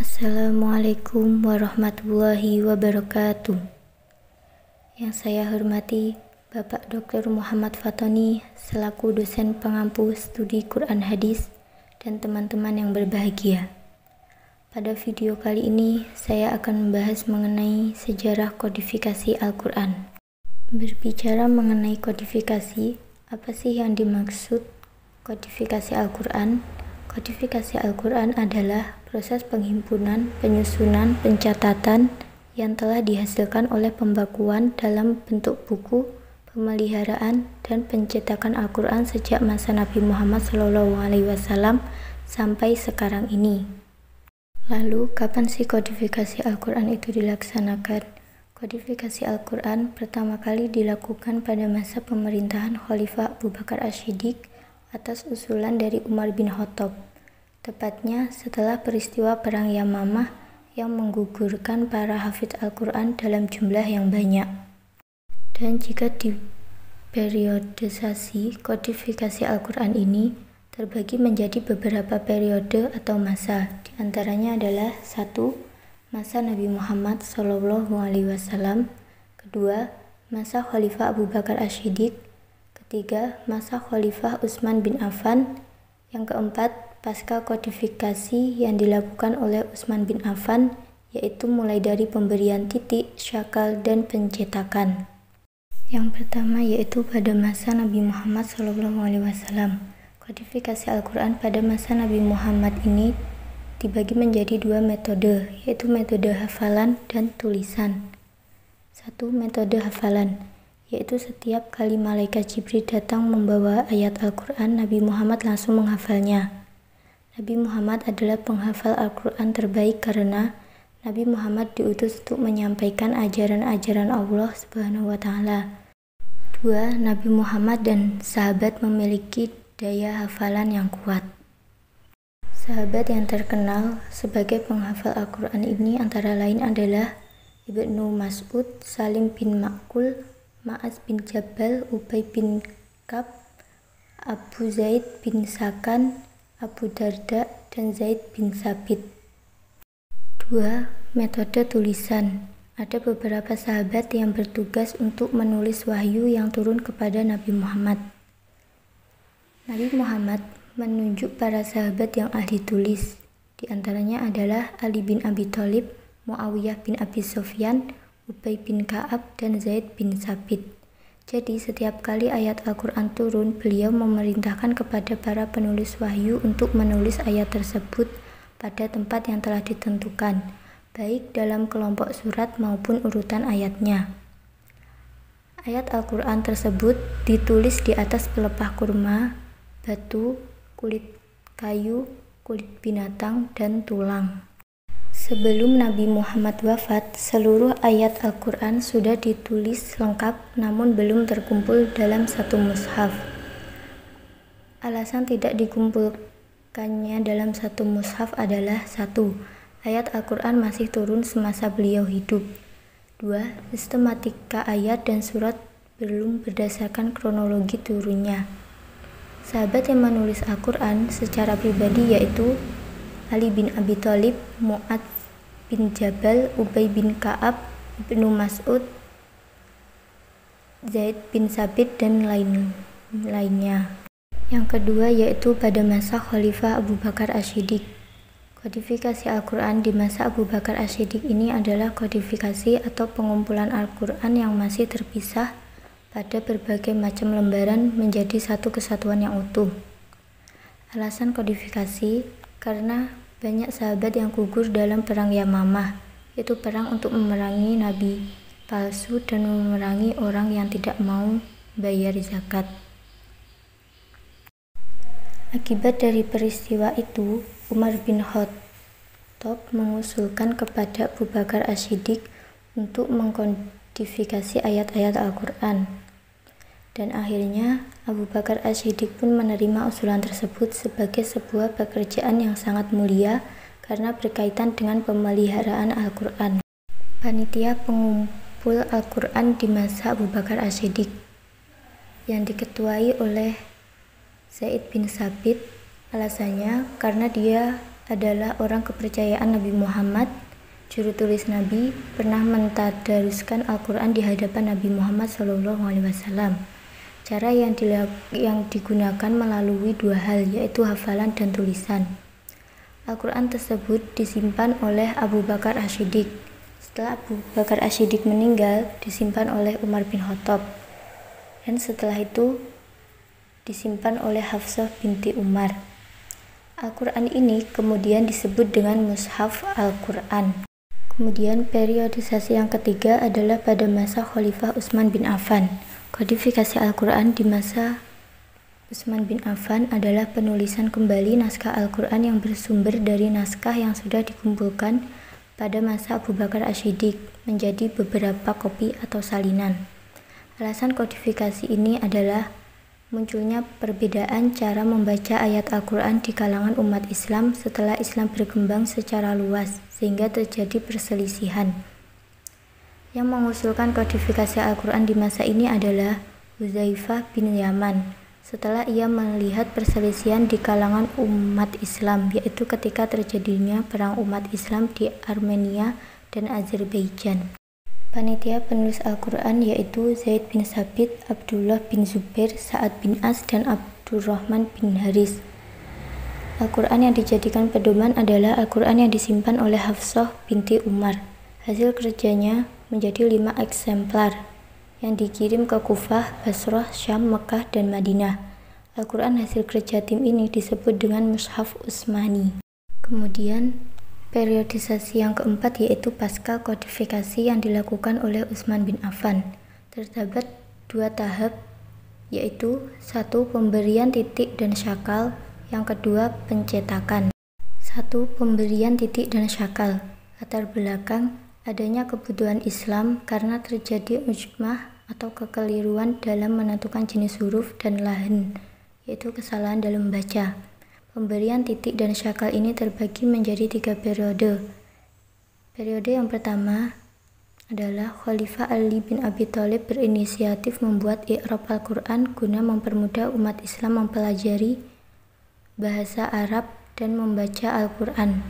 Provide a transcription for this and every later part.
Assalamualaikum warahmatullahi wabarakatuh. Yang saya hormati Bapak Dr. Muhammad Fatoni selaku dosen pengampu studi Quran Hadis dan teman-teman yang berbahagia. Pada video kali ini saya akan membahas mengenai sejarah kodifikasi Al-Quran. Berbicara mengenai kodifikasi, apa sih yang dimaksud kodifikasi Al-Quran? Kodifikasi Al-Quran adalah proses penghimpunan, penyusunan, pencatatan yang telah dihasilkan oleh pembakuan dalam bentuk buku, pemeliharaan, dan pencetakan Al-Quran sejak masa Nabi Muhammad SAW sampai sekarang ini. Lalu, kapan sih kodifikasi Al-Quran itu dilaksanakan? Kodifikasi Al-Quran pertama kali dilakukan pada masa pemerintahan Khalifah Abu Bakar Ash-Shiddiq atas usulan dari Umar bin Khattab, tepatnya setelah peristiwa Perang Yamamah yang menggugurkan para hafidz Al-Quran dalam jumlah yang banyak. Dan jika diperiodisasi, kodifikasi Al-Quran ini terbagi menjadi beberapa periode atau masa. Di antaranya adalah 1. Masa Nabi Muhammad SAW, 2. Masa Khalifah Abu Bakar Ash-Shiddiq, 3. Masa Khalifah Utsman bin Affan, yang keempat, pasca kodifikasi yang dilakukan oleh Utsman bin Affan, yaitu mulai dari pemberian titik, syakal, dan pencetakan. Yang pertama yaitu pada masa Nabi Muhammad SAW. Kodifikasi Al-Quran pada masa Nabi Muhammad ini dibagi menjadi dua metode, yaitu metode hafalan dan tulisan. 1. Metode hafalan, yaitu setiap kali malaikat Jibril datang membawa ayat Al-Quran, Nabi Muhammad langsung menghafalnya. Nabi Muhammad adalah penghafal Al-Quran terbaik karena Nabi Muhammad diutus untuk menyampaikan ajaran-ajaran Allah SWT. 2. Nabi Muhammad dan sahabat memiliki daya hafalan yang kuat. Sahabat yang terkenal sebagai penghafal Al-Quran ini antara lain adalah Ibnu Mas'ud, Salim bin Ma'qul, Ma'az bin Jabal, Ubay bin Ka'b, Abu Zaid bin Sakan, Abu Darda, dan Zaid bin Sabit. 2. Metode tulisan. Ada beberapa sahabat yang bertugas untuk menulis wahyu yang turun kepada Nabi Muhammad. Nabi Muhammad menunjuk para sahabat yang ahli tulis. Di antaranya adalah Ali bin Abi Thalib, Muawiyah bin Abi Sufyan, Ubay bin Ka'ab, dan Zaid bin Sabit. Jadi setiap kali ayat Al-Quran turun, beliau memerintahkan kepada para penulis wahyu untuk menulis ayat tersebut pada tempat yang telah ditentukan, baik dalam kelompok surat maupun urutan ayatnya. Ayat Al-Quran tersebut ditulis di atas pelepah kurma, batu, kulit kayu, kulit binatang, dan tulang. Sebelum Nabi Muhammad wafat, seluruh ayat Al-Quran sudah ditulis lengkap namun belum terkumpul dalam satu mushaf. Alasan tidak dikumpulkannya dalam satu mushaf adalah 1. Ayat Al-Quran masih turun semasa beliau hidup. 2. Sistematika ayat dan surat belum berdasarkan kronologi turunnya. Sahabat yang menulis Al-Quran secara pribadi yaitu Ali bin Abi Thalib, Mu'adz bin Jabal, Ubay bin Ka'ab, Ibnu Mas'ud, Zaid bin Sabit, dan lainnya. Yang kedua yaitu pada masa Khalifah Abu Bakar Ash-Shiddiq. Kodifikasi Al-Quran di masa Abu Bakar Ash-Shiddiq ini adalah kodifikasi atau pengumpulan Al-Quran yang masih terpisah pada berbagai macam lembaran menjadi satu kesatuan yang utuh. Alasan kodifikasi karena banyak sahabat yang gugur dalam perang Yamamah, yaitu perang untuk memerangi nabi palsu dan memerangi orang yang tidak mau bayar zakat. Akibat dari peristiwa itu, Umar bin Khattab mengusulkan kepada Abu Bakar Ash-Shiddiq untuk mengkodifikasi ayat-ayat Al-Quran. Dan akhirnya Abu Bakar Ash-Shiddiq pun menerima usulan tersebut sebagai sebuah pekerjaan yang sangat mulia karena berkaitan dengan pemeliharaan Al-Quran. Panitia pengumpul Al-Quran di masa Abu Bakar Ash-Shiddiq yang diketuai oleh Zaid bin Sabit, alasannya karena dia adalah orang kepercayaan Nabi Muhammad. Juru tulis Nabi pernah mentadaruskan Al-Quran di hadapan Nabi Muhammad SAW. Cara yang digunakan melalui dua hal, yaitu hafalan dan tulisan. Al-Quran tersebut disimpan oleh Abu Bakar As-Siddiq. Setelah Abu Bakar As-Siddiq meninggal, disimpan oleh Umar bin Khattab. Dan setelah itu disimpan oleh Hafsah binti Umar. Al-Quran ini kemudian disebut dengan Mushaf Al-Quran. Kemudian periodisasi yang ketiga adalah pada masa Khalifah Utsman bin Affan. Kodifikasi Al-Quran di masa Utsman bin Affan adalah penulisan kembali naskah Al-Quran yang bersumber dari naskah yang sudah dikumpulkan pada masa Abu Bakar As-Siddiq menjadi beberapa kopi atau salinan. Alasan kodifikasi ini adalah munculnya perbedaan cara membaca ayat Al-Quran di kalangan umat Islam setelah Islam berkembang secara luas, sehingga terjadi perselisihan. Yang mengusulkan kodifikasi Al-Quran di masa ini adalah Hudzaifah bin Yaman, setelah ia melihat perselisihan di kalangan umat Islam, yaitu ketika terjadinya perang umat Islam di Armenia dan Azerbaijan. Panitia penulis Al-Quran yaitu Zaid bin Sabit, Abdullah bin Zubair, Sa'ad bin As, dan Abdurrahman bin Haris. Al-Quran yang dijadikan pedoman adalah Al-Quran yang disimpan oleh Hafsah binti Umar. Hasil kerjanya menjadi 5 eksemplar yang dikirim ke Kufah, Basrah, Syam, Mekah, dan Madinah. Al-Quran hasil kerja tim ini disebut dengan Mushaf Utsmani. Kemudian periodisasi yang keempat yaitu pasca kodifikasi yang dilakukan oleh Utsman bin Affan. Terdapat 2 tahap, yaitu 1. Pemberian titik dan syakal, yang kedua pencetakan. 1. Pemberian titik dan syakal. Latar belakang adanya kebutuhan Islam karena terjadi ujmah atau kekeliruan dalam menentukan jenis huruf dan lahan, yaitu kesalahan dalam membaca. Pemberian titik dan syakal ini terbagi menjadi 3 periode. Periode yang pertama adalah Khalifah Ali bin Abi Thalib berinisiatif membuat i'rab Al-Quran guna mempermudah umat Islam mempelajari bahasa Arab dan membaca Al-Quran.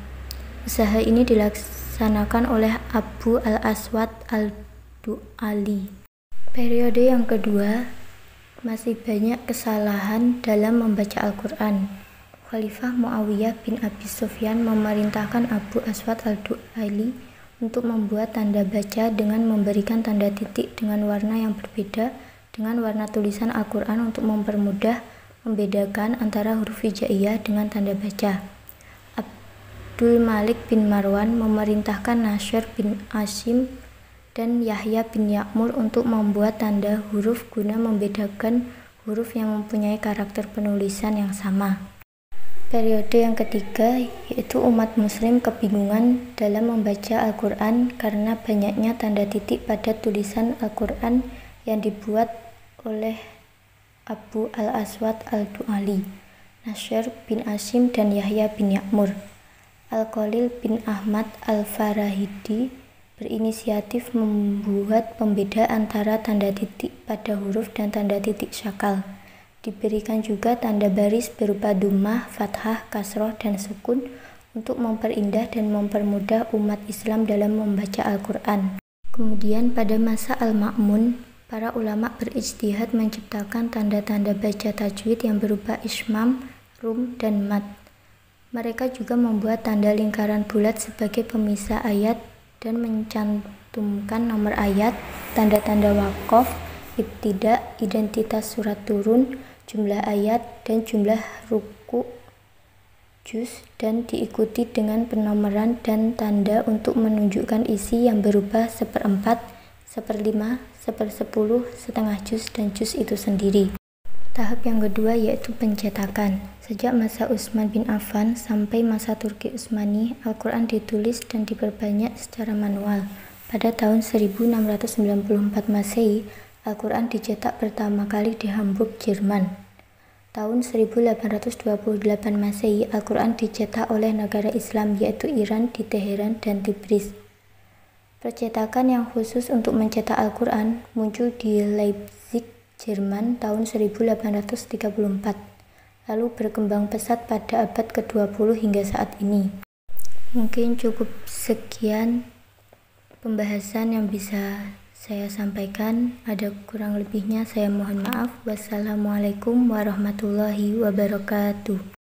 Usaha ini dilaksanakan oleh Abu al-Aswad al-Du'ali. Periode yang kedua, masih banyak kesalahan dalam membaca Al-Quran. Khalifah Muawiyah bin Abi Sufyan memerintahkan Abu Aswad al-Du'ali untuk membuat tanda baca dengan memberikan tanda titik dengan warna yang berbeda dengan warna tulisan Al-Quran untuk mempermudah membedakan antara huruf hijaiyah dengan tanda baca. Abdul Malik bin Marwan memerintahkan Nasr bin Asim dan Yahya bin Ya'mur untuk membuat tanda huruf guna membedakan huruf yang mempunyai karakter penulisan yang sama. Periode yang ketiga yaitu umat muslim kebingungan dalam membaca Al-Quran karena banyaknya tanda titik pada tulisan Al-Quran yang dibuat oleh Abu al-Aswad al-Du'ali, Nasr bin Asim, dan Yahya bin Ya'mur. Al-Khalil bin Ahmad al-Farahidi berinisiatif membuat pembeda antara tanda titik pada huruf dan tanda titik syakal. Diberikan juga tanda baris berupa dhammah, fathah, kasroh, dan sukun untuk memperindah dan mempermudah umat Islam dalam membaca Al-Quran. Kemudian pada masa Al-Ma'mun, para ulama berijtihad menciptakan tanda-tanda baca tajwid yang berupa ismam, rum, dan mad. Mereka juga membuat tanda lingkaran bulat sebagai pemisah ayat dan mencantumkan nomor ayat, tanda-tanda waqaf, ibtida, identitas surat turun, jumlah ayat, dan jumlah ruku juz, dan diikuti dengan penomoran dan tanda untuk menunjukkan isi yang berubah 1/4, 1/5, 1/10, setengah juz, dan juz itu sendiri. Tahap yang kedua yaitu pencetakan. Sejak masa Utsman bin Affan sampai masa Turki Utsmani, Al-Quran ditulis dan diperbanyak secara manual. Pada tahun 1694 Masehi, Al-Quran dicetak pertama kali di Hamburg, Jerman. Tahun 1828 Masehi, Al-Quran dicetak oleh negara Islam yaitu Iran di Teheran dan Tibris. Percetakan yang khusus untuk mencetak Al-Quran muncul di Leipzig, Jerman tahun 1834. lalu berkembang pesat pada abad ke-20 hingga saat ini. Mungkin cukup sekian pembahasan yang bisa saya sampaikan. Ada kurang lebihnya saya mohon maaf. Wassalamualaikum warahmatullahi wabarakatuh.